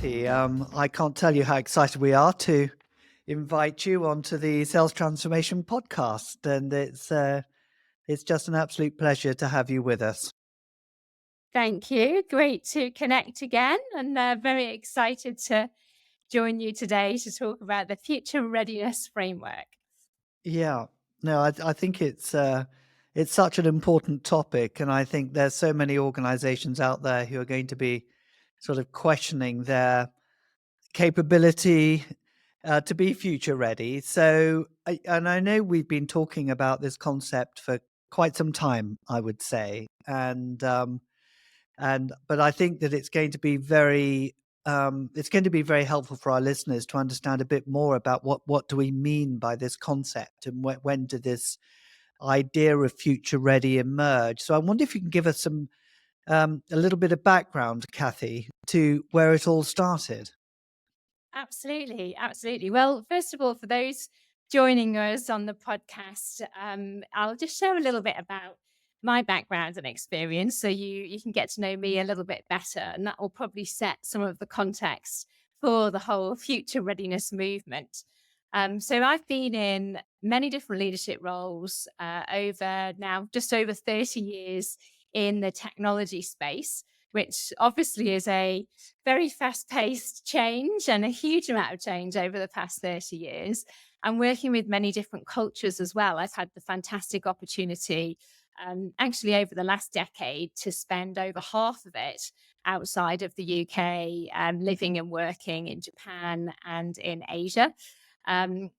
Cathy. I can't tell you how excited we are to invite you onto the Sales Transformation podcast, and it's just an absolute pleasure to have you with us. Thank you. Great to connect again, and very excited to join you today to talk about the Future Readiness Framework. Yeah, no, I think it's such an important topic, and I think there's so many organizations out there who are going to be sort of questioning their capability to be future ready. And I know we've been talking about this concept for quite some time, I would say, and but I think that it's going to be very helpful for our listeners to understand a bit more about what do we mean by this concept, and when did this idea of future ready emerge. So I wonder if you can give us a little bit of background, Cathy, to where it all started. Absolutely, absolutely. Well, first of all, for those joining us on the podcast, I'll just share a little bit about my background and experience, so you can get to know me a little bit better, and that will probably set some of the context for the whole future readiness movement. So I've been in many different leadership roles over now just over 30 years in the technology space, which obviously is a very fast-paced change and a huge amount of change over the past 30 years. And working with many different cultures as well. I've had the fantastic opportunity, actually over the last decade, to spend over half of it outside of the UK, living and working in Japan and in Asia. And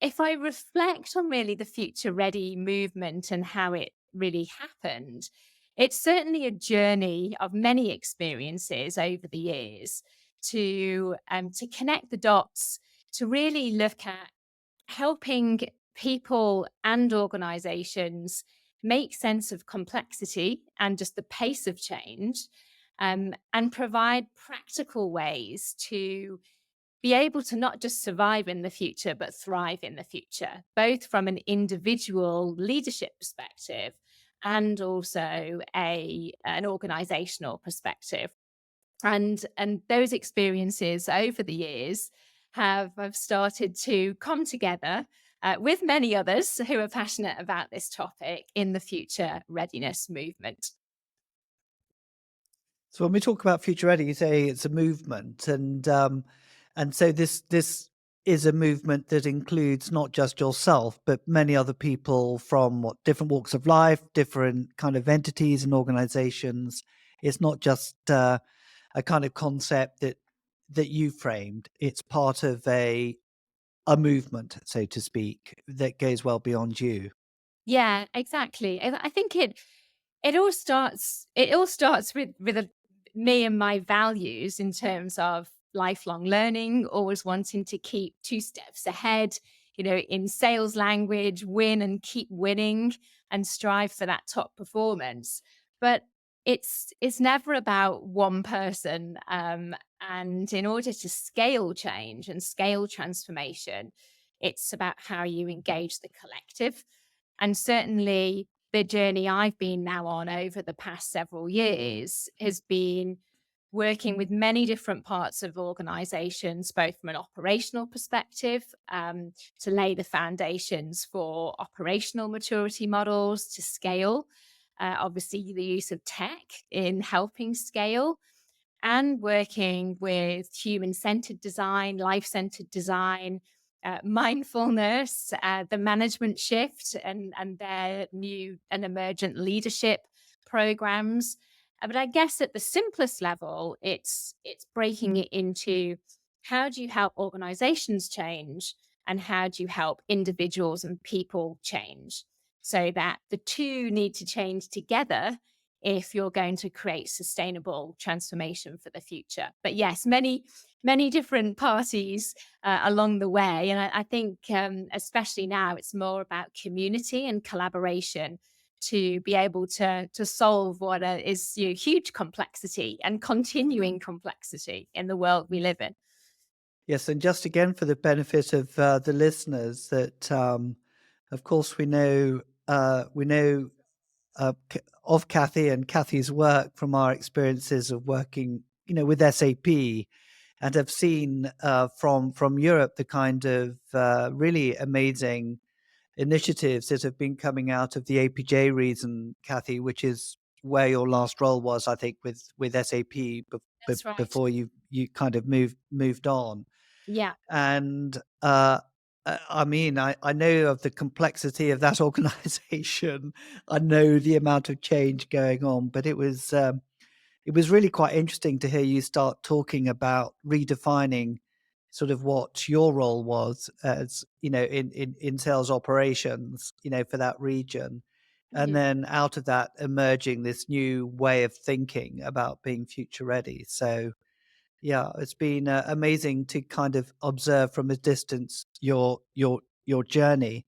if I reflect on really the Future Ready movement and how it really happened, it's certainly a journey of many experiences over the years to connect the dots, to really look at helping people and organizations make sense of complexity and just the pace of change, and provide practical ways to be able to not just survive in the future, but thrive in the future, both from an individual leadership perspective and also an organizational perspective. And those experiences over the years have started to come together with many others who are passionate about this topic in the future readiness movement. So when we talk about future ready, you say it's a movement, and so this is a movement that includes not just yourself, but many other people from different walks of life, different kind of entities and organizations. It's not just a kind of concept that you framed. It's part of a movement, so to speak, that goes well beyond you. Yeah, exactly. And I think it all starts with me and my values in terms of lifelong learning, always wanting to keep two steps ahead, in sales language, win and keep winning and strive for that top performance. But it's never about one person. And in order to scale change and scale transformation, it's about how you engage the collective. And certainly the journey I've been now on over the past several years has been working with many different parts of organizations, both from an operational perspective, to lay the foundations for operational maturity models to scale. Obviously, the use of tech in helping scale, and working with human centered design, life centered design, mindfulness, the management shift, and their new and emergent leadership programs. But I guess at the simplest level, it's breaking it into how do you help organizations change and how do you help individuals and people change, so that the two need to change together if you're going to create sustainable transformation for the future. But yes, many different parties along the way, and I think especially now it's more about community and collaboration to be able to solve what is huge complexity and continuing complexity in the world we live in. Yes, and just again for the benefit of the listeners, that of course we know of Cathy and Cathy's work from our experiences of working with SAP, and have seen from Europe the kind of really amazing initiatives that have been coming out of the APJ region, Cathy, which is where your last role was, I think, with SAP That's right. before you kind of moved on. Yeah. And I mean, I know of the complexity of that organization. I know the amount of change going on, but it was really quite interesting to hear you start talking about redefining sort of what your role was as, in sales operations, for that region. And Mhm. then out of that emerging this new way of thinking about being future ready. So yeah, it's been amazing to kind of observe from a distance your journey.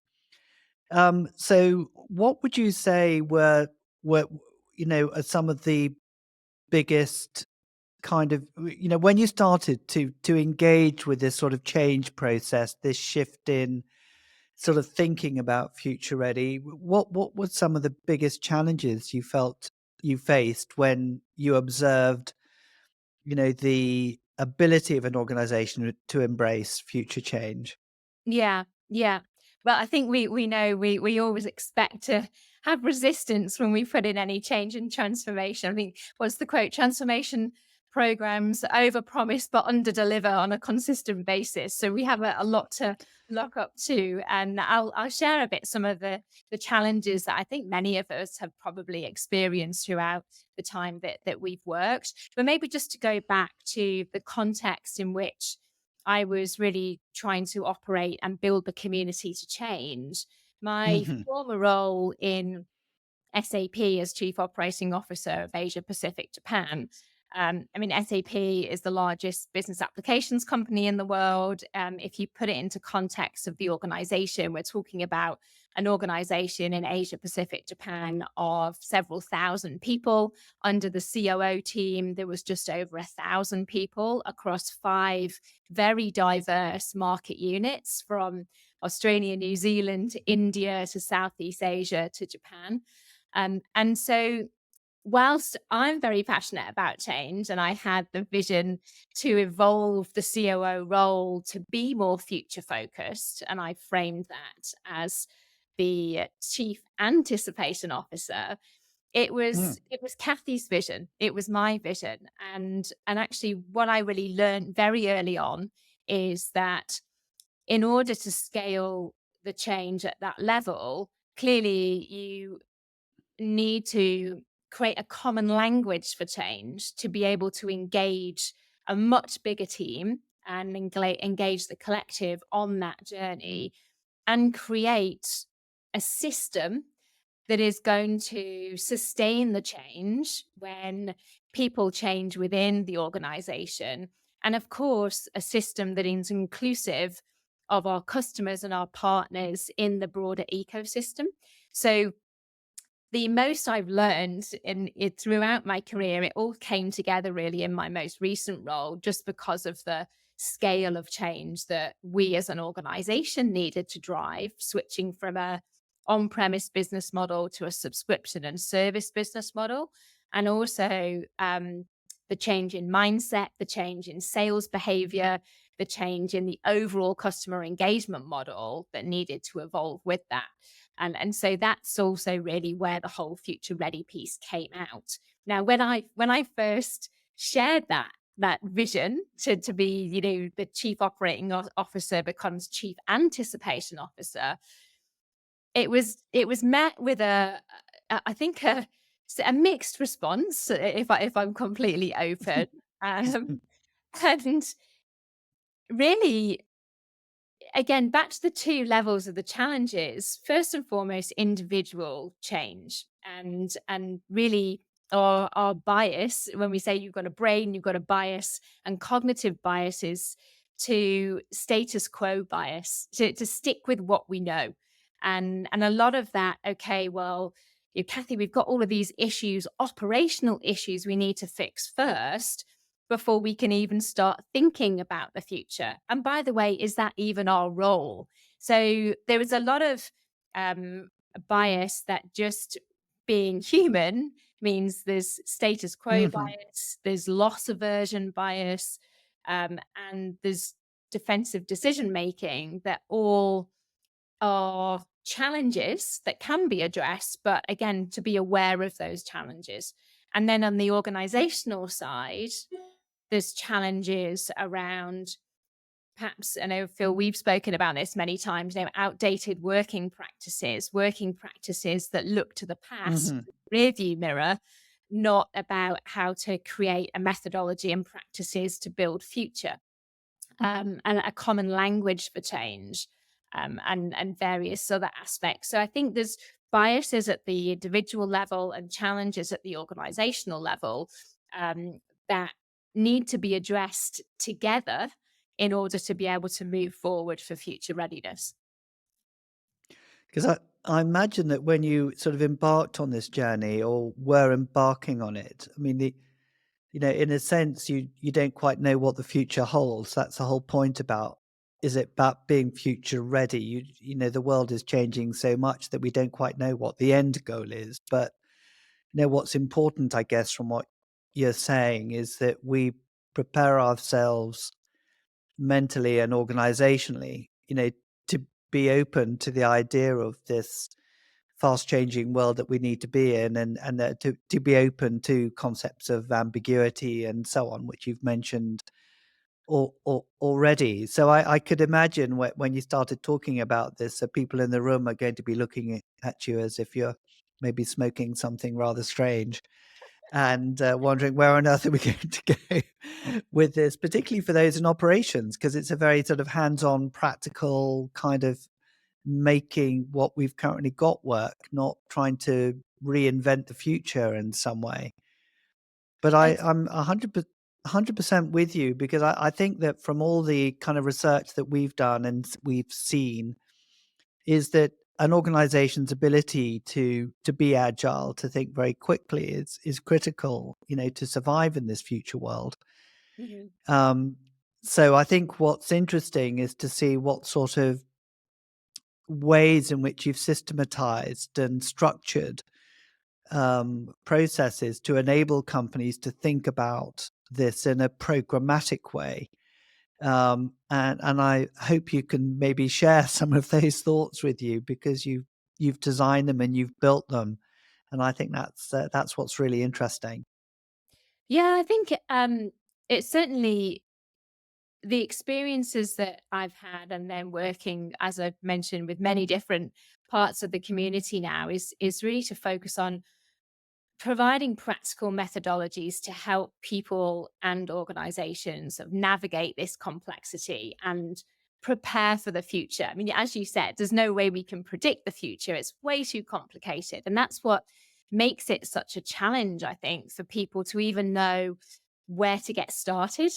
So what would you say were are some of the biggest kind of when you started to engage with this sort of change process, this shift in sort of thinking about future ready, what were some of the biggest challenges you felt you faced when you observed the ability of an organization to embrace future change? Yeah, yeah. Well, I think we know we always expect to have resistance when we put in any change and transformation. I think what's the quote? Transformation programs overpromise but underdeliver on a consistent basis. So we have a lot to look up to, and I'll share a bit some of the challenges that I think many of us have probably experienced throughout the time that we've worked. But maybe just to go back to the context in which I was really trying to operate and build the community to change. My Mhm. former role in SAP as Chief Operating Officer of Asia Pacific Japan. I mean, SAP is the largest business applications company in the world. If you put it into context of the organization, we're talking about an organization in Asia Pacific Japan of several thousand people. Under the COO team, there was just over 1,000 people across 5 very diverse market units from Australia, New Zealand, India to Southeast Asia to Japan. And so, whilst I'm very passionate about change and I had the vision to evolve the COO role to be more future focused, and I framed that as the chief anticipation officer, Mm. it was Cathy's vision. It was my vision. And actually what I really learned very early on is that in order to scale the change at that level, clearly you need to create a common language for change to be able to engage a much bigger team and engage the collective on that journey and create a system that is going to sustain the change when people change within the organization. And of course, a system that is inclusive of our customers and our partners in the broader ecosystem. So the most I've learned in it throughout my career, it all came together really in my most recent role, just because of the scale of change that we as an organization needed to drive, switching from a on-premise business model to a subscription and service business model. And also the change in mindset, the change in sales behavior, the change in the overall customer engagement model that needed to evolve with that. And so that's also really where the whole future ready piece came out. Now, when I first shared that vision to be, the chief operating officer becomes chief anticipation officer, it was met with I think a mixed response, if I'm completely open. Um, and really, again, back to the 2 levels of the challenges. First and foremost, individual change, and really our bias. When we say you've got a brain, you've got a bias, and cognitive biases to status quo bias, to stick with what we know. And a lot of that, okay, well, Cathy, we've got all of these issues, operational issues we need to fix first before we can even start thinking about the future. And by the way, is that even our role? So there was a lot of bias that just being human means there's status quo Hmm. bias, there's loss aversion bias, and there's defensive decision making that all are challenges that can be addressed, but again, to be aware of those challenges. And then on the organizational side, there's challenges around perhaps, I know, Phil, we've spoken about this many times, outdated working practices that look to the past, Hmm. rearview mirror, not about how to create a methodology and practices to build future, and a common language for change, and various other aspects. So I think there's biases at the individual level and challenges at the organizational level, that need to be addressed together in order to be able to move forward for future readiness. Because I imagine that when you sort of embarked on this journey or were embarking on it, I mean, in a sense, you don't quite know what the future holds. That's the whole point about, is it about being future ready? The world is changing so much that we don't quite know what the end goal is. But what's important, I guess, from what you're saying is that we prepare ourselves mentally and organizationally, to be open to the idea of this fast changing world that we need to be in, and to be open to concepts of ambiguity and so on, which you've mentioned already. So I could imagine when you started talking about this, that people in the room are going to be looking at you as if you're maybe smoking something rather strange, and wondering where on earth are we going to go with this, particularly for those in operations, because it's a very sort of hands-on, practical kind of making what we've currently got work, not trying to reinvent the future in some way. But I'm 100% with you, because I think that from all the kind of research that we've done and we've seen, is that an organization's ability to be agile, to think very quickly, is critical, to survive in this future world. Mhm. Um, so I think what's interesting is to see what sort of ways in which you've systematized and structured processes to enable companies to think about this in a programmatic way. And I hope you can maybe share some of those thoughts with you, because you've designed them and you've built them, and I think that's what's really interesting. Yeah, I think it's certainly the experiences that I've had, and then working, as I've mentioned, with many different parts of the community now, is really to focus on providing practical methodologies to help people and organizations sort of navigate this complexity and prepare for the future. I mean, as you said, there's no way we can predict the future. It's way too complicated. And that's what makes it such a challenge, I think, for people to even know where to get started.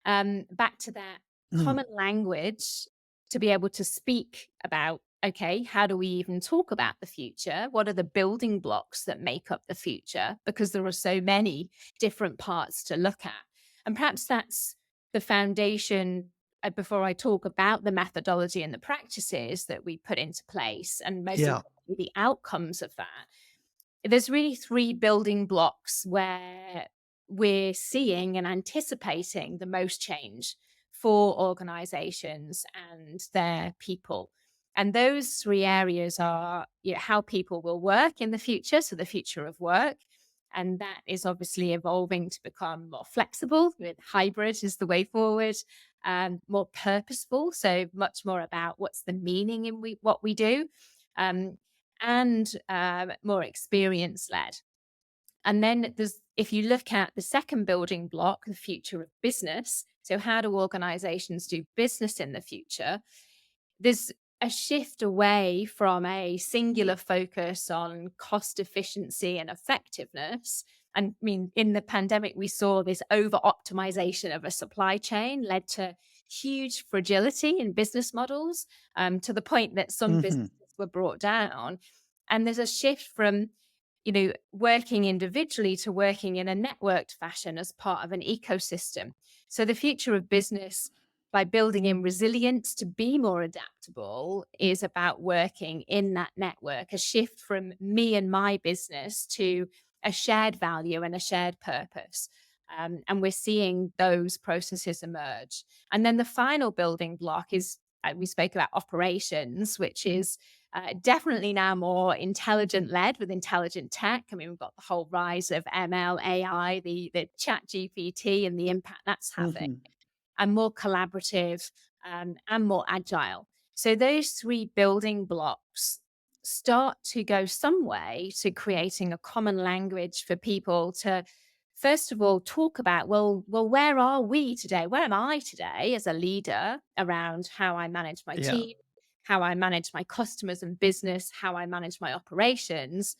Back to that Mm. common language, to be able to speak about, okay, how do we even talk about the future? What are the building blocks that make up the future? Because there are so many different parts to look at. And perhaps that's the foundation, before I talk about the methodology and the practices that we put into place, and most Yeah. importantly, the outcomes of that. There's really three building blocks where we're seeing and anticipating the most change for organizations and their people. And those three areas are, how people will work in the future, so the future of work. And that is obviously evolving to become more flexible, with hybrid is the way forward, more purposeful. So much more about what's the meaning in what we do. Um, and more experience led. And then if you look at the second building block, the future of business, so how do organizations do business in the future? There's a shift away from a singular focus on cost efficiency and effectiveness. And I mean, in the pandemic, we saw this over optimization of a supply chain led to huge fragility in business models, to the point that some Hmm. businesses were brought down. And there's a shift from, working individually to working in a networked fashion as part of an ecosystem. So the future of business by building in resilience to be more adaptable is about working in that network, a shift from me and my business to a shared value and a shared purpose. And we're seeing those processes emerge. And then the final building block is we spoke about operations, which is definitely now more intelligent led with intelligent tech. I mean, we've got the whole rise of ML, AI, the chat GPT and the impact that's having, Hmm. and more collaborative and more agile. So those three building blocks start to go some way to creating a common language for people to, first of all, talk about, where are we today? Where am I today as a leader around how I manage my Yeah. team, how I manage my customers and business, how I manage my operations?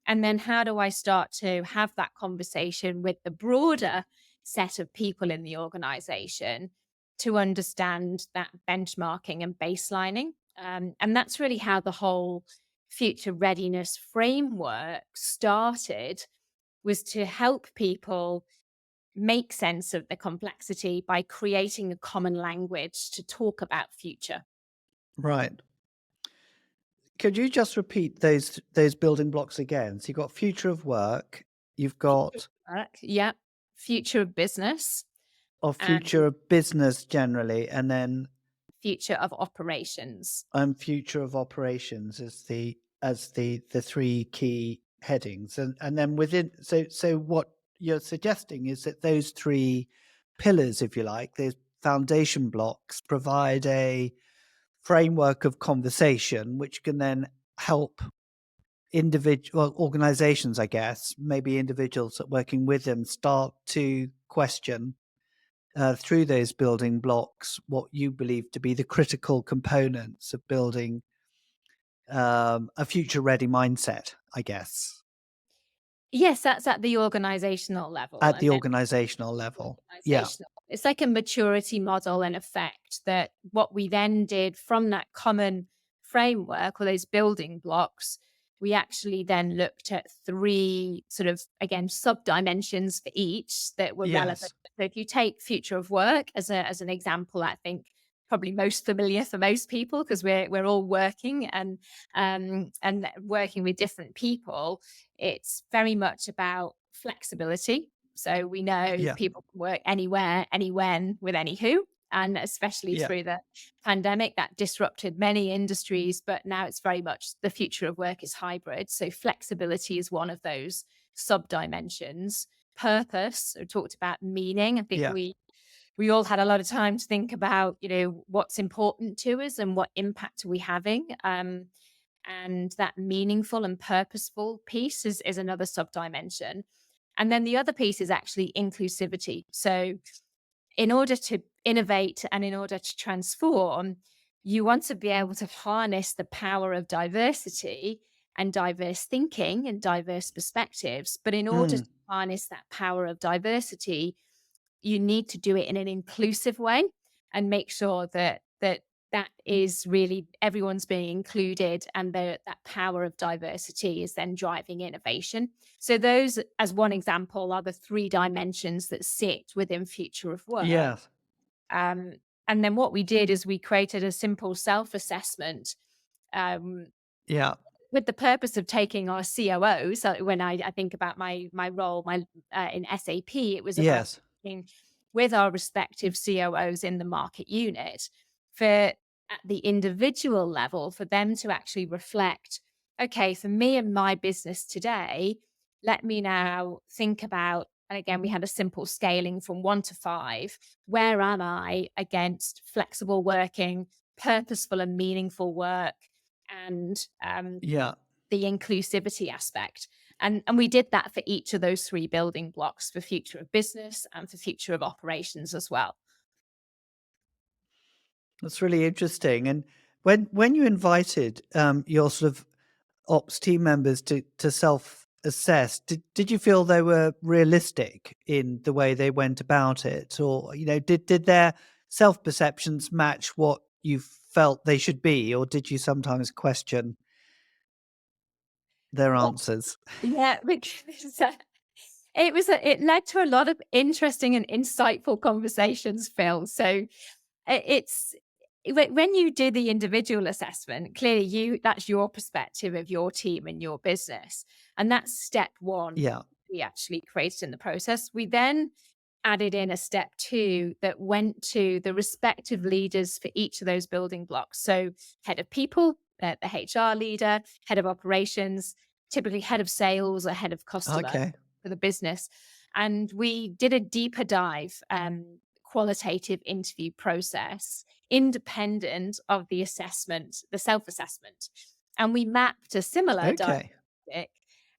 And then how do I start to have that conversation with the broader set of people in the organization to understand that benchmarking and baselining? And that's really how the whole future readiness framework started, was to help people make sense of the complexity by creating a common language to talk about future. Right. Could you just repeat those building blocks again? So you've got future of work, you've Future got of work, yeah. Future of business of and future of business generally, and then future of operations. future of operations as the three key headings. And then within, so what you're suggesting is that those three pillars, if you like, those foundation blocks, provide a framework of conversation which can then help individual organizations, I guess, maybe individuals that working with them, start to question through those building blocks what you believe to be the critical components of building a future ready mindset, I guess, Yes, that's at the organizational level. at And the then organizational level. Yeah. organizational, it's like a maturity model in effect, that what we then did from that common framework or those building blocks, we actually then looked at three sort of, again, sub dimensions for each that were relevant. Yes. So if you take future of work as an example, I think probably most familiar for most people, because we're all working and working with different people. It's very much about flexibility. So we know Yeah. people can work anywhere, anywhen, with any who. And especially Yeah. through the pandemic, that disrupted many industries. But now it's very much the future of work is hybrid. So flexibility is one of those sub dimensions. Purpose, we talked about meaning. I think Yeah. we all had a lot of time to think about, what's important to us and what impact are we having. And that meaningful and purposeful piece is another sub dimension. And then the other piece is actually inclusivity. So, in order to innovate and in order to transform, you want to be able to harness the power of diversity and diverse thinking and diverse perspectives. But in order to Mm. harness that power of diversity, you need to do it in an inclusive way and make sure that is really everyone's being included, and that power of diversity is then driving innovation. So those, as one example, are the three dimensions that sit within future of work. Yes. um, and then what we did is we created a simple self-assessment, um, Yeah. with the purpose of taking our COOs. So when I think about my role, in SAP, it was about Yes. working with our respective COOs in the market unit, for at the individual level, for them to actually reflect, okay, for me and my business today, let me now think about, and again, we had a simple scaling from 1 to 5. Where am I against flexible working, purposeful and meaningful work, and Yeah. the inclusivity aspect? And we did that for each of those three building blocks, for future of business and for future of operations as well. That's really interesting. And when you invited your sort of ops team members to self assess, did you feel they were realistic in the way they went about it, or did their self perceptions match what you felt they should be, or did you sometimes question their Well, answers? yeah, because it led to a lot of interesting and insightful conversations, Phil. So It's when you do the individual assessment, clearly that's your perspective of your team and your business. And that's step one Yeah. we actually created in the process. We then added in a step two that went to the respective leaders for each of those building blocks. So head of people, the HR leader, head of operations, typically head of sales or head of customer Okay. for the business. And we did a deeper dive qualitative interview process independent of the assessment, the self-assessment. And we mapped a similar Okay. diagnostic.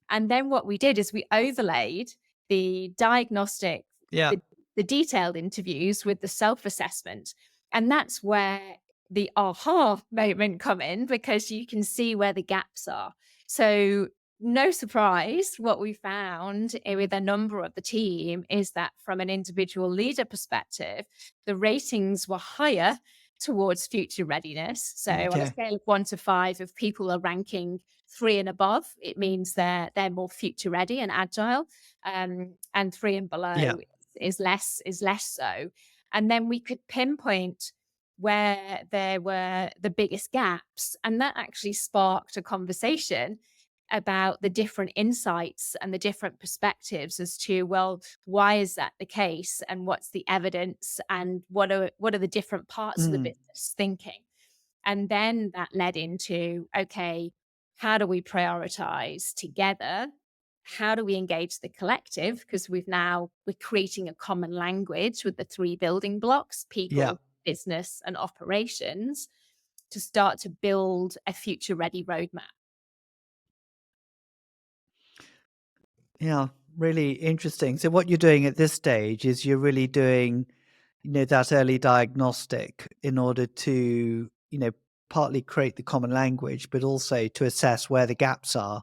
And then what we did is we overlaid the diagnostic, Yeah. the detailed interviews with the self-assessment. And that's where the aha moment come in, because you can see where the gaps are. So no surprise, what we found with a number of the team is that from an individual leader perspective, the ratings were higher towards future readiness. So on a Okay. scale of 1 to 5, if people are ranking 3 and above, it means they're more future ready and agile, and 3 and Yeah. below is less so. And then we could pinpoint where there were the biggest gaps, and that actually sparked a conversation about the different insights and the different perspectives as to, well, why is that the case, and what's the evidence, and what are the different parts of the Mm. business thinking. And then that led into, okay, how do we prioritize together? How do we engage the collective? Because we're creating a common language with the 3 building blocks: Yeah. people, business, and operations, to start to build a future ready roadmap. Yeah. Really interesting. So what you're doing at this stage is you're really doing, that early diagnostic in order to, partly create the common language, but also to assess where the gaps are.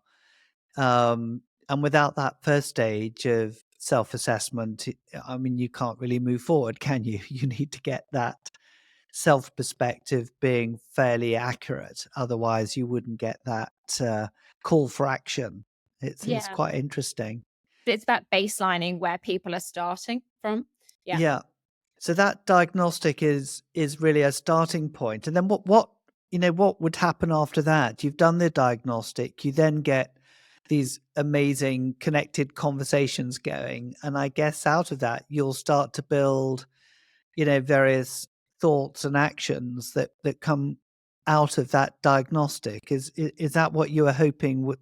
And without that first stage of self-assessment, I mean, you can't really move forward, can you? You need to get that self perspective being fairly accurate. Otherwise, you wouldn't get that call for action. It's Yeah. quite interesting. It's about baselining where people are starting from. Yeah. Yeah. So that diagnostic is really a starting point. And then what would happen after that? You've done the diagnostic, you then get these amazing connected conversations going. And I guess out of that, you'll start to build, various thoughts and actions that come out of that diagnostic. Is that what you were hoping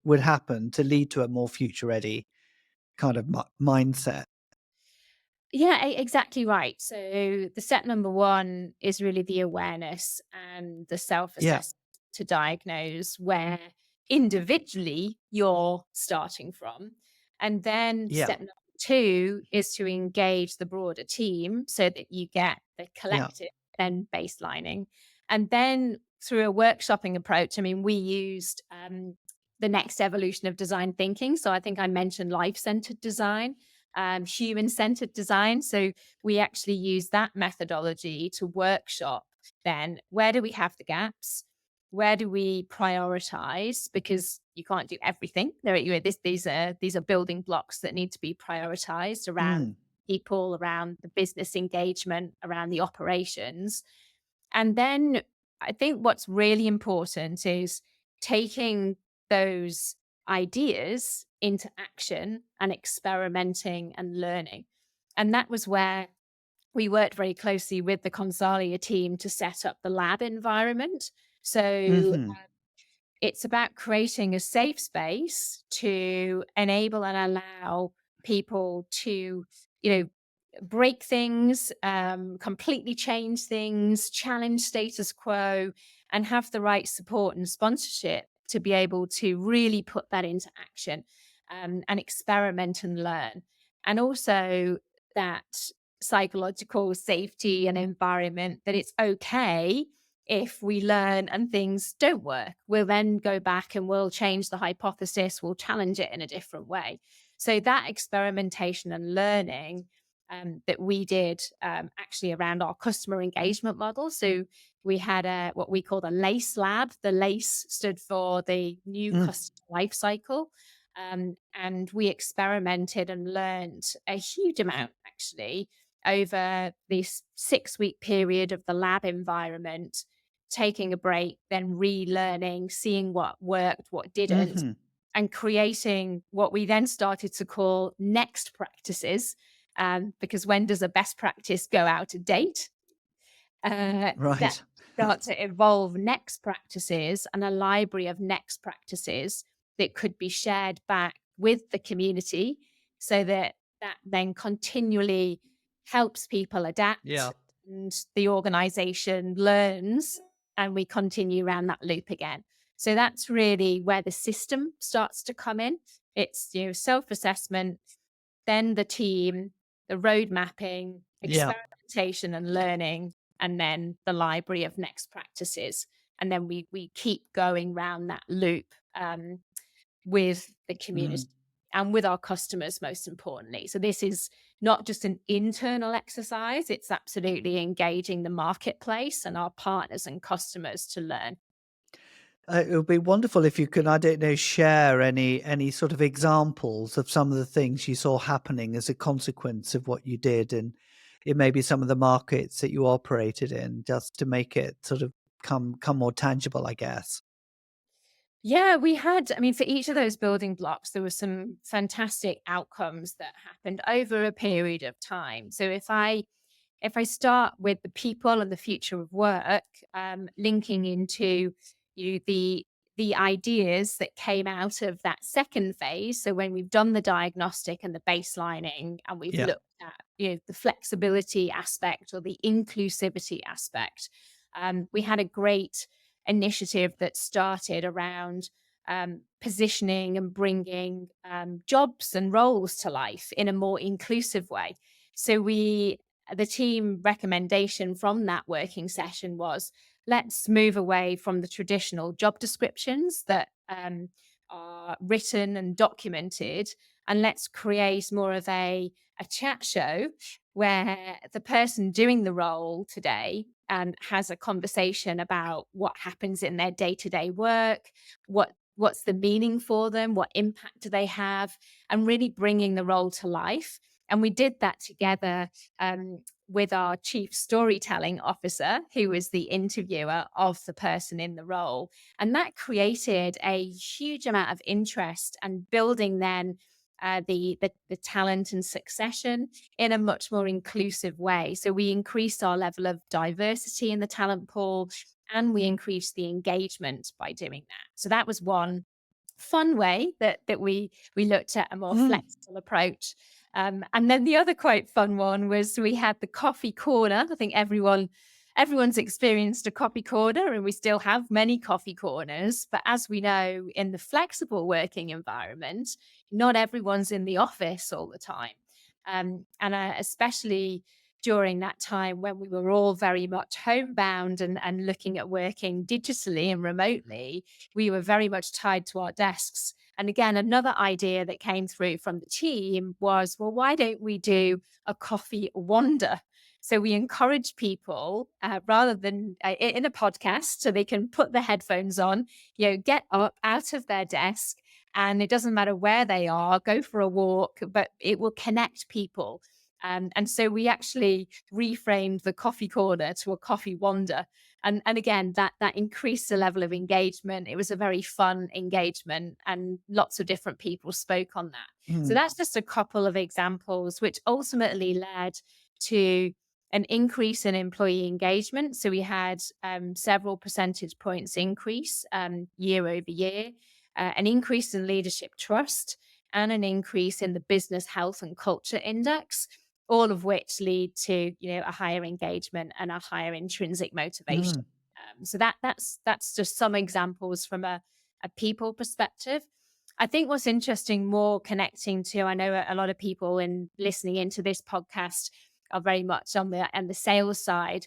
would happen to lead to a more future ready kind of mindset? Yeah, exactly right. So the step number one is really the awareness and the self Yeah. assessment to diagnose where individually you're starting from. And then Yeah. step number two is to engage the broader team so that you get the Yeah. collective then baselining. And then through a workshopping approach, I mean, we used the next evolution of design thinking. So I think I mentioned life centered design, human centered design. So we actually use that methodology to workshop then where do we have the gaps? Where do we prioritize? Because you can't do everything. These are building blocks that need to be prioritized around Mm. people, around the business engagement, around the operations. And then I think what's really important is taking those ideas into action and experimenting and learning. And that was where we worked very closely with the Consalia team to set up the lab environment. So Mhm. it's about creating a safe space to enable and allow people to, break things, completely change things, challenge status quo, and have the right support and sponsorship to be able to really put that into action, and experiment and learn. And also that psychological safety and environment that it's okay if we learn and things don't work. We'll then go back and we'll change the hypothesis, we'll challenge it in a different way. So that experimentation and learning that we did actually around our customer engagement model. So we had what we called a LACE lab. The LACE stood for the new Mm. customer life cycle. And we experimented and learned a huge amount actually over this 6-week period of the lab environment, taking a break, then relearning, seeing what worked, what didn't, Hmm. and creating what we then started to call next practices. Because when does a best practice go out of date? That Right. start to evolve next practices and a library of next practices that could be shared back with the community, so that that then continually helps people adapt Yeah. and the organization learns, and we continue around that loop again. So that's really where the system starts to come in. It's, self-assessment, then the team, the road mapping, Yeah. experimentation and learning, and then the library of next practices. And then we keep going round that loop, with the community Mm. and with our customers, most importantly. So this is not just an internal exercise, it's absolutely engaging the marketplace and our partners and customers to learn. It would be wonderful if you could, I don't know, share any sort of examples of some of the things you saw happening as a consequence of what you did, and it may be some of the markets that you operated in, just to make it sort of come more tangible, I guess. Yeah, we had, I mean, for each of those building blocks, there were some fantastic outcomes that happened over a period of time. So if I start with the people and the future of work, linking into the ideas that came out of that second phase. So when we've done the diagnostic and the baselining, and we've Yeah. looked at the flexibility aspect or the inclusivity aspect, we had a great initiative that started around positioning and bringing jobs and roles to life in a more inclusive way. So the team recommendation from that working session was, let's move away from the traditional job descriptions that are written and documented, and let's create more of a chat show where the person doing the role today has a conversation about what happens in their day-to-day work, what's the meaning for them, what impact do they have, and really bringing the role to life. And we did that together with our chief storytelling officer, who was the interviewer of the person in the role. And that created a huge amount of interest and building then the talent and succession in a much more inclusive way. So we increased our level of diversity in the talent pool, and we increased the engagement by doing that. So that was one fun way that we looked at a more Mm. flexible approach. And then the other quite fun one was we had the coffee corner. I think everyone's experienced a coffee corner, and we still have many coffee corners. But as we know, in the flexible working environment, not everyone's in the office all the time. And especially during that time when we were all very much homebound and looking at working digitally and remotely, we were very much tied to our desks. And again, another idea that came through from the team was, well, why don't we do a coffee wander? So we encourage people, rather than in a podcast, so they can put the headphones on, get up out of their desk, and it doesn't matter where they are, go for a walk, but it will connect people. And so we actually reframed the coffee corner to a coffee wander. And again, that increased the level of engagement. It was a very fun engagement, and lots of different people spoke on that. So Mm. that's just a couple of examples, which ultimately led to an increase in employee engagement. So we had several percentage points increase year over year, an increase in leadership trust, and an increase in the business health and culture index, all of which lead to a higher engagement and a higher intrinsic motivation. Mm. So that's just some examples from a people perspective. I think what's interesting, more connecting to, I know a lot of people in listening into this podcast are very much on the sales side,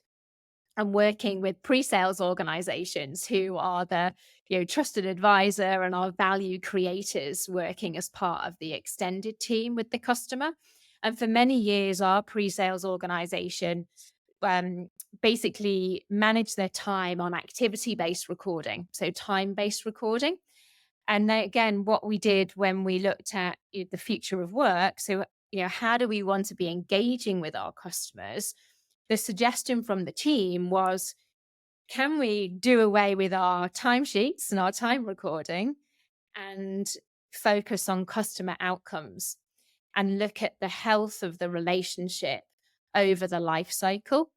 and working with pre-sales organizations who are the trusted advisor and our value creators, working as part of the extended team with the customer. And for many years, our pre-sales organization um, basically managed their time on activity-based recording, so time-based recording. And then again, what we did when we looked at the future of work, so how do we want to be engaging with our customers? The suggestion from the team was, can we do away with our timesheets and our time recording and focus on customer outcomes and look at the health of the relationship over the life cycle?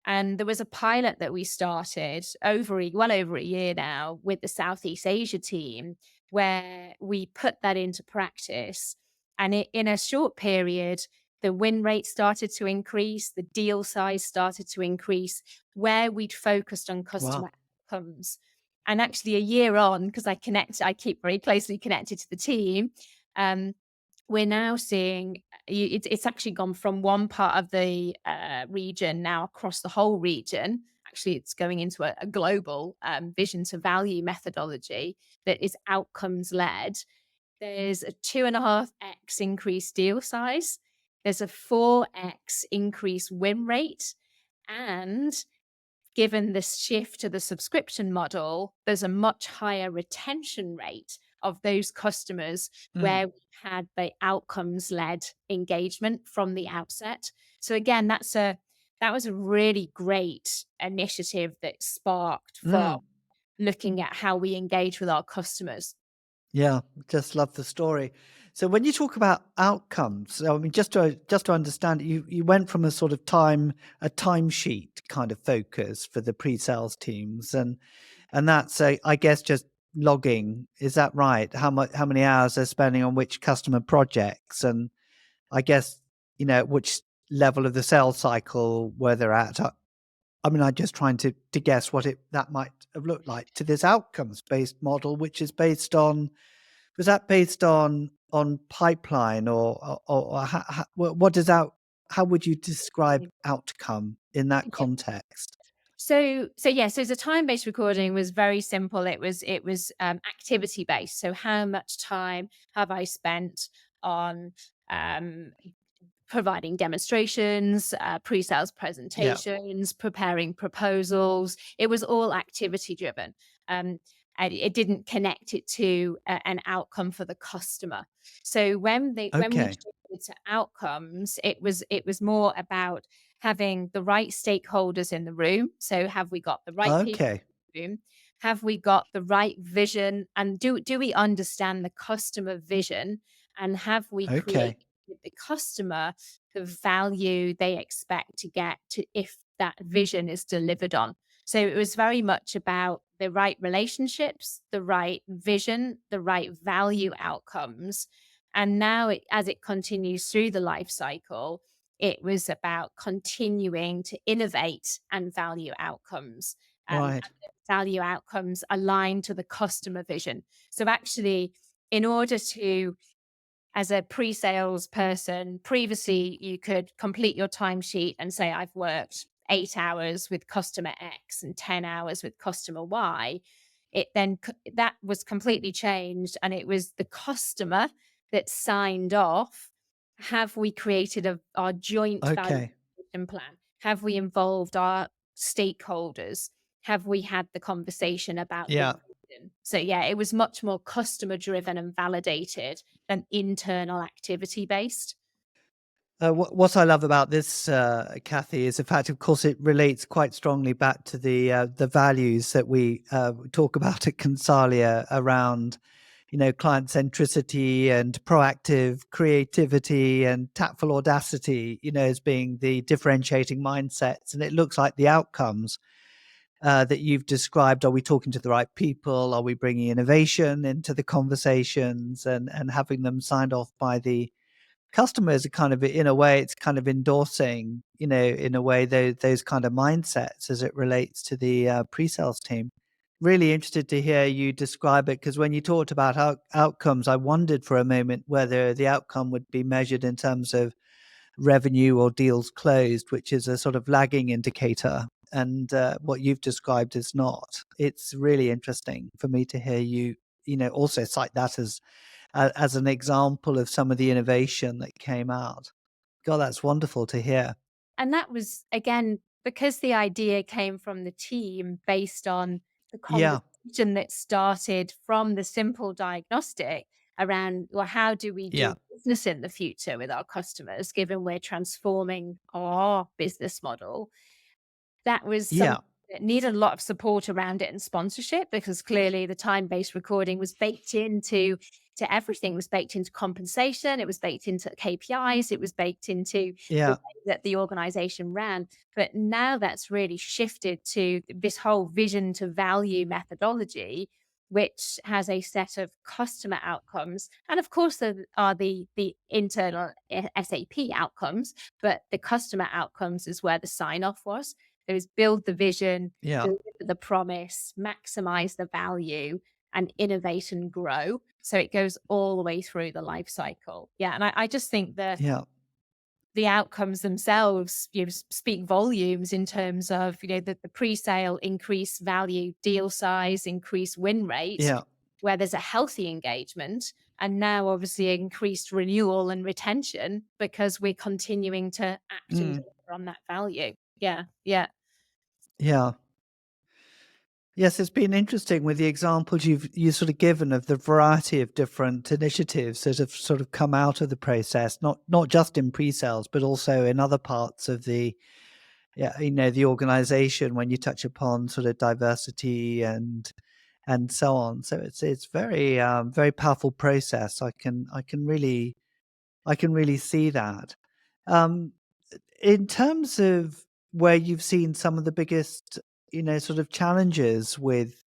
And there was a pilot that we started well over a year now with the Southeast Asia team, where we put that into practice. And in a short period, the win rate started to increase, the deal size started to increase, where we'd focused on Wow. customer outcomes. And actually, a year on, because I keep very closely connected to the team. We're now seeing it's actually gone from one part of the region now across the whole region. Actually, it's going into a global vision to value methodology that is outcomes led. There's a 2.5x increased deal size. There's a 4x increased win rate. And given this shift to the subscription model, there's a much higher retention rate of those customers Mm. where we had the outcomes led engagement from the outset. So again, that was a really great initiative that sparked for Mm. looking at how we engage with our customers. Yeah, just love the story. So when you talk about outcomes, I mean, just to understand, you went from a sort of a timesheet kind of focus for the pre-sales teams, and that's I guess just logging. Is that right? How many hours they're spending on which customer projects, and I guess which level of the sales cycle where they're at. I mean, I'm just trying to guess what that might have looked like to this outcomes based model, which is based on was that based on pipeline or what does out how would you describe outcome in that context? So the time-based recording was very simple. It was activity-based. So how much time have I spent on um, providing demonstrations, pre-sales Yeah. presentations, preparing proposals? It was all activity driven. Um, and it didn't connect it to an outcome for the customer. So when we Okay. shifted to outcomes, it was more about having the right stakeholders in the room. So have we got the right people Okay. in the room? Have we got the right vision? And do we understand the customer vision? And have we created Okay. with the customer the value they expect to get to if that vision is delivered on? So it was very much about the right relationships, the right vision, the right value outcomes. And now, as it continues through the life cycle, it was about continuing to innovate and value outcomes. And Right. the value outcomes aligned to the customer vision. So, actually, in order to as a pre-sales person, previously you could complete your timesheet and say, I've worked 8 hours with customer X and 10 hours with customer Y. That was completely changed. And it was the customer that signed off. Have we created our joint value Okay. plan? Have we involved our stakeholders? Have we had the conversation about the Yeah. vision? So yeah, it was much more customer driven and validated than internal activity based. What I love about this, Kathy, is the fact, of course, it relates quite strongly back to the values that we talk about at Consalia around, client centricity and proactive creativity and tactful audacity, as being the differentiating mindsets. And it looks like the outcomes that you've described. Are we talking to the right people? Are we bringing innovation into the conversations and having them signed off by the customers? Are kind of, in a way, it's kind of endorsing, in a way, those kind of mindsets as it relates to the pre-sales team. Really interested to hear you describe it, because when you talked about outcomes, I wondered for a moment whether the outcome would be measured in terms of revenue or deals closed, which is a sort of lagging indicator. And what you've described is not. It's really interesting for me to hear you, also cite that as an example of some of the innovation that came out. God, that's wonderful to hear. And that was, again, because the idea came from the team based on the Yeah. conversation that started from the simple diagnostic around, well, how do we Yeah. do business in the future with our customers, given we're transforming our business model. That was something Yeah. that needed a lot of support around it and sponsorship, because clearly the time-based recording was baked into everything. It was baked into compensation, it was baked into KPIs, it was baked into the Yeah. way that the organization ran. But now that's really shifted to this whole vision to value methodology, which has a set of customer outcomes. And of course, there are the internal SAP outcomes, but the customer outcomes is where the sign-off was. There is build the vision, Yeah. deliver the promise, maximize the value, and innovate and grow. So it goes all the way through the life cycle. Yeah. And I just think Yeah. the outcomes themselves, speak volumes in terms of, the pre-sale increase value, deal size, increase win rate, Yeah. where there's a healthy engagement, and now obviously increased renewal and retention because we're continuing to act and Mm. deliver on that value. Yeah. Yeah. Yeah. Yes, it's been interesting with the examples you sort of given of the variety of different initiatives that have sort of come out of the process, not just in pre-sales, but also in other parts of the the organization when you touch upon sort of diversity and so on. So it's very very powerful process. I can really see that. Um, in terms of where you've seen some of the biggest, sort of challenges with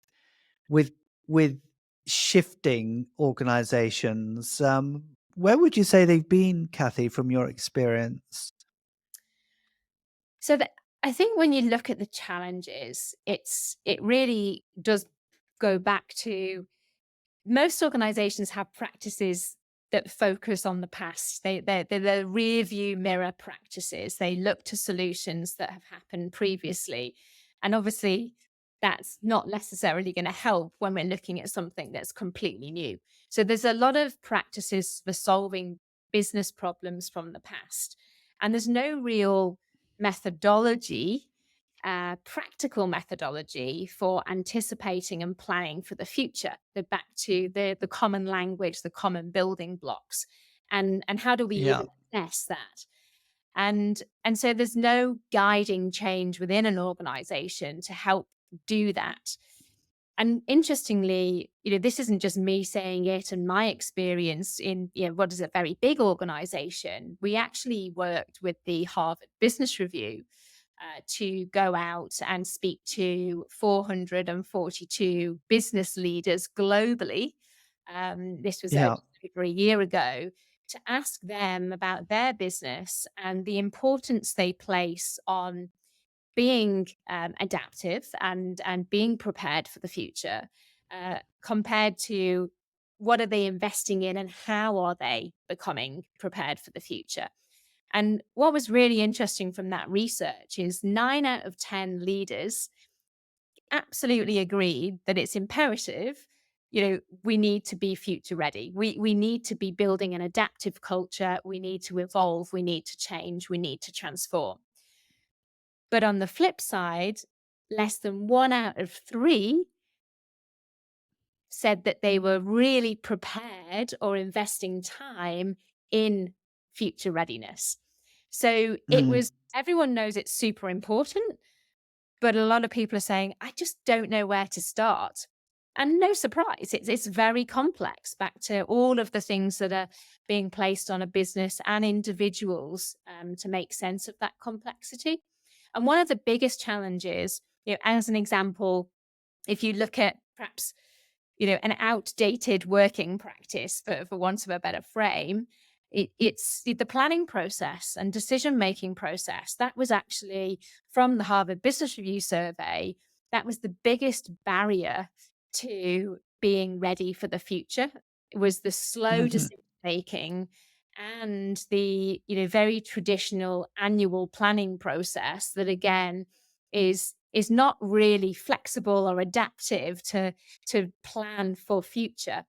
with shifting organizations, where would you say they've been, Cathy, from your experience? So I think when you look at the challenges, it really does go back to, most organizations have practices that focus on the past. They're the rear view mirror practices. They look to solutions that have happened previously. And obviously, that's not necessarily going to help when we're looking at something that's completely new. So there's a lot of practices for solving business problems from the past. And there's no real methodology, practical methodology for anticipating and planning for the future. They're back to the common language, the common building blocks, and how do we Yeah. even assess that? And so there's no guiding change within an organization to help do that. And interestingly, this isn't just me saying it and my experience in, what is a very big organization. We actually worked with the Harvard Business Review to go out and speak to 442 business leaders globally. This was Yeah. over a year ago, to ask them about their business and the importance they place on being adaptive and being prepared for the future, compared to what are they investing in and how are they becoming prepared for the future. And what was really interesting from that research is 9 out of 10 leaders absolutely agreed that it's imperative. We need to be future ready. We need to be building an adaptive culture. We need to evolve. We need to change. We need to transform. But on the flip side, less than 1 out of 3 said that they were really prepared or investing time in future readiness. So it Mm. was, everyone knows it's super important, but a lot of people are saying, I just don't know where to start. And no surprise, it's very complex, back to all of the things that are being placed on a business and individuals to make sense of that complexity. And one of the biggest challenges, as an example, if you look at perhaps an outdated working practice, for want of a better frame, it's the planning process and decision making process. That was actually from the Harvard Business Review survey. That was the biggest barrier to being ready for the future. It was the slow Mhm. decision making and the very traditional annual planning process that, again, is not really flexible or adaptive to plan for future.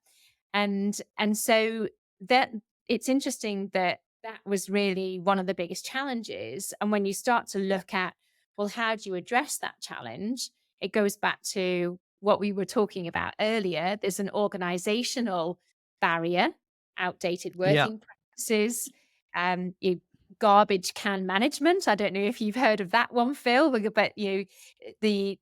And so that, it's interesting that that was really one of the biggest challenges. And when you start to look at, well, how do you address that challenge, it goes back to what we were talking about earlier. There's an organizational barrier, outdated Yeah. working practices, garbage can management. I don't know if you've heard of that one, Phil, but the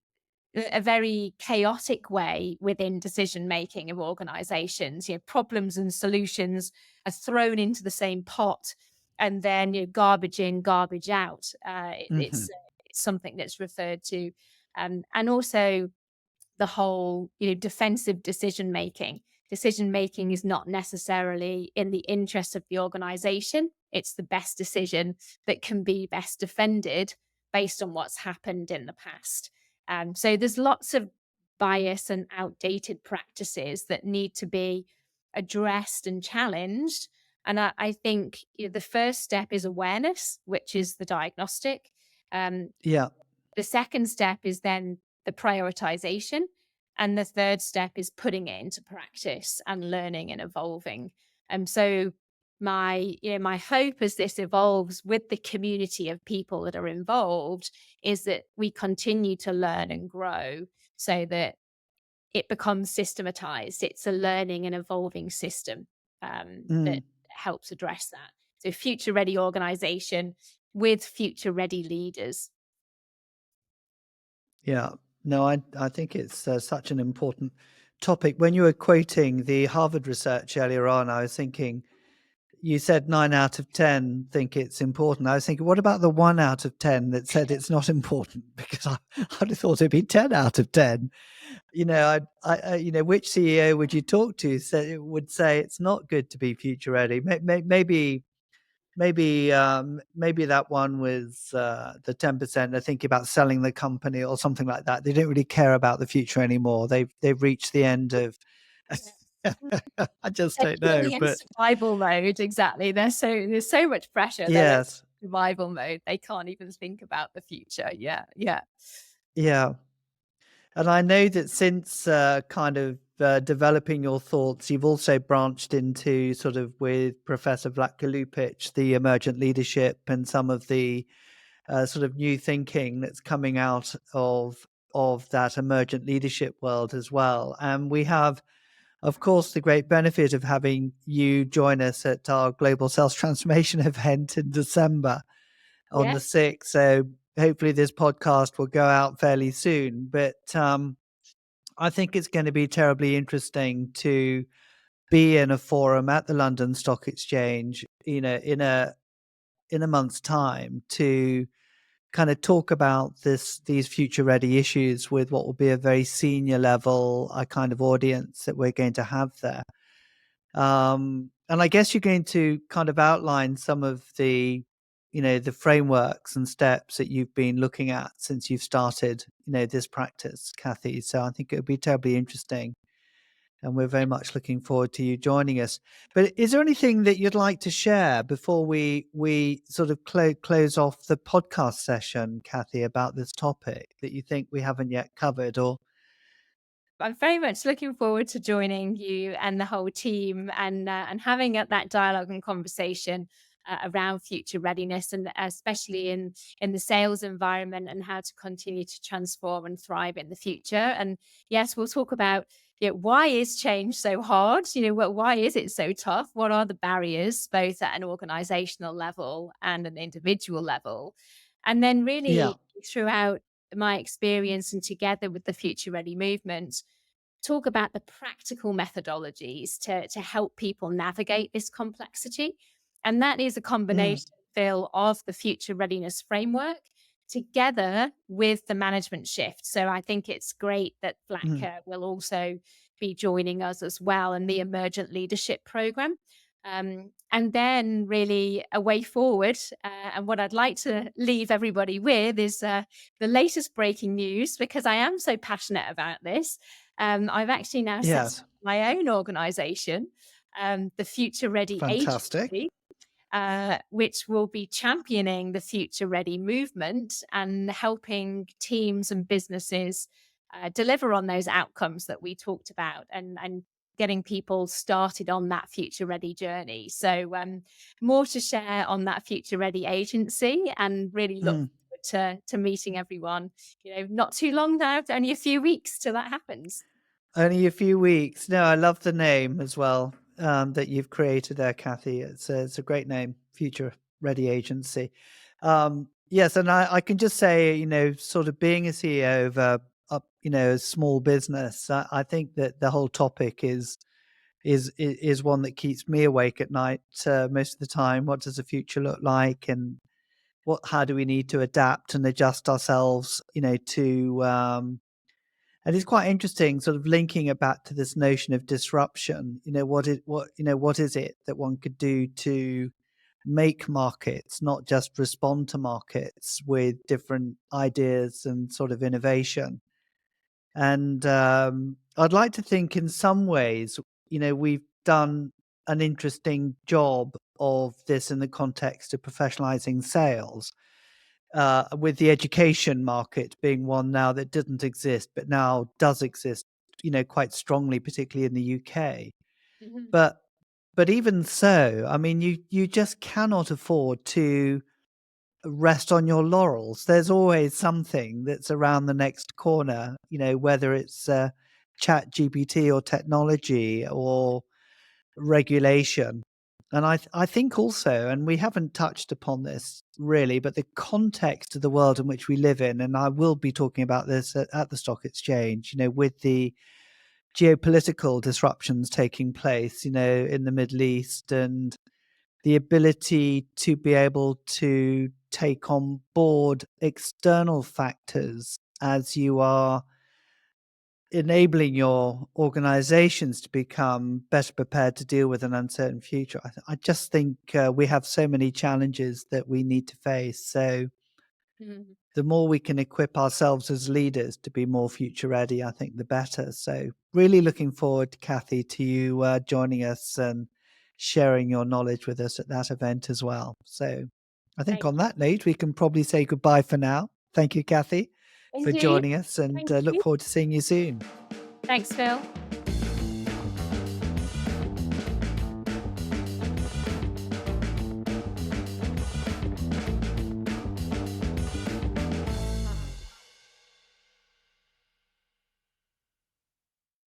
a very chaotic way within decision making of organizations. Problems and solutions are thrown into the same pot, and then garbage in, garbage out. Hmm. It's something that's referred to, and also the whole defensive decision making. Decision making is not necessarily in the interest of the organization. It's the best decision that can be best defended based on what's happened in the past. So there's lots of bias and outdated practices that need to be addressed and challenged. And I think the first step is awareness, which is the diagnostic. Um, Yeah. the second step is then the prioritization. And the third step is putting it into practice and learning and evolving. So my hope as this evolves with the community of people that are involved is that we continue to learn and grow so that it becomes systematized. It's a learning and evolving system that Mm. helps address that. So future ready organization with future ready leaders. Yeah. No, I think it's such an important topic. When you were quoting the Harvard research earlier on, I was thinking, you said 9 out of 10 think it's important. I was thinking, what about the 1 out of 10 that said it's not important? Because I'd have thought it'd be 10 out of 10. Which CEO would you talk to would say it's not good to be future ready? Maybe that one was the 10% are thinking about selling the company or something like that. They don't really care about the future anymore. They've reached the end of. I just They're don't know, purely in but survival mode, exactly. There's so much pressure. They're in yes, survival mode. They can't even think about the future. Yeah, yeah. yeah. And I know that since kind of developing your thoughts, you've also branched into sort of with Professor Vlatko Lupic, the emergent leadership and some of the sort of new thinking that's coming out of that emergent leadership world as well. And we have, of course, the great benefit of having you join us at our Global Sales Transformation event in December on the Yes. 6th. So hopefully this podcast will go out fairly soon. But I think it's going to be terribly interesting to be in a forum at the London Stock Exchange, in a month's time to kind of talk about these future ready issues with what will be a very senior level kind of audience that we're going to have there. And I guess you're going to kind of outline some of the frameworks and steps that you've been looking at since you've started, this practice, Cathy. So I think it would be terribly interesting. And we're very much looking forward to you joining us. But is there anything that you'd like to share before we sort of close off the podcast session, Cathy, about this topic that you think we haven't yet covered? Or I'm very much looking forward to joining you and the whole team and having that dialogue and conversation around future readiness, and especially in the sales environment, and how to continue to transform and thrive in the future. And yes, we'll talk about why is change so hard? Why is it so tough? What are the barriers, both at an organizational level and an individual level? And then yeah, really throughout my experience and together with the Future Ready movement, talk about the practical methodologies to help people navigate this complexity. And that is a mm, combination, Phil, of the Future Readiness Framework together with the management shift. So I think it's great that mm, Blacker will also be joining us as well in the Emergent Leadership Program. And then really a way forward. And what I'd like to leave everybody with is the latest breaking news, because I am so passionate about this. I've actually now set up yes, my own organization, the Future Ready fantastic. Agency, which will be championing the Future Ready movement and helping teams and businesses deliver on those outcomes that we talked about, and getting people started on that Future Ready journey. So more to share on that Future Ready agency, and really look Mm. forward to meeting everyone. Not too long now, only a few weeks till that happens. Only a few weeks. No, I love the name as well. that you've created there, Cathy. It's a great name, Future Ready Agency. Yes, and I can just say, sort of being a CEO of a small business, I think that the whole topic is one that keeps me awake at night most of the time. What does the future look like, and how do we need to adapt and adjust ourselves, to and it's quite interesting, sort of linking it back to this notion of disruption. What is it that one could do to make markets, not just respond to markets with different ideas and sort of innovation. And I'd like to think in some ways, we've done an interesting job of this in the context of professionalizing sales, with the education market being one now that didn't exist, but now does exist, quite strongly, particularly in the UK. Mhm. But even so, I mean, you just cannot afford to rest on your laurels. There's always something that's around the next corner, whether it's chat GPT or technology or regulation. And I think also, and we haven't touched upon this really, but the context of the world in which we live in, and I will be talking about this at the stock exchange, with the geopolitical disruptions taking place, in the Middle East, and the ability to be able to take on board external factors as you are enabling your organizations to become better prepared to deal with an uncertain future. I just think we have so many challenges that we need to face. So Mhm. the more we can equip ourselves as leaders to be more future ready, I think the better. So really looking forward, Cathy, to you joining us and sharing your knowledge with us at that event as well. So I think Thank on that note, we can probably say goodbye for now. Thank you, Cathy, for Indeed. joining us, and Thank look you. forward to seeing you soon. Thanks, Phil.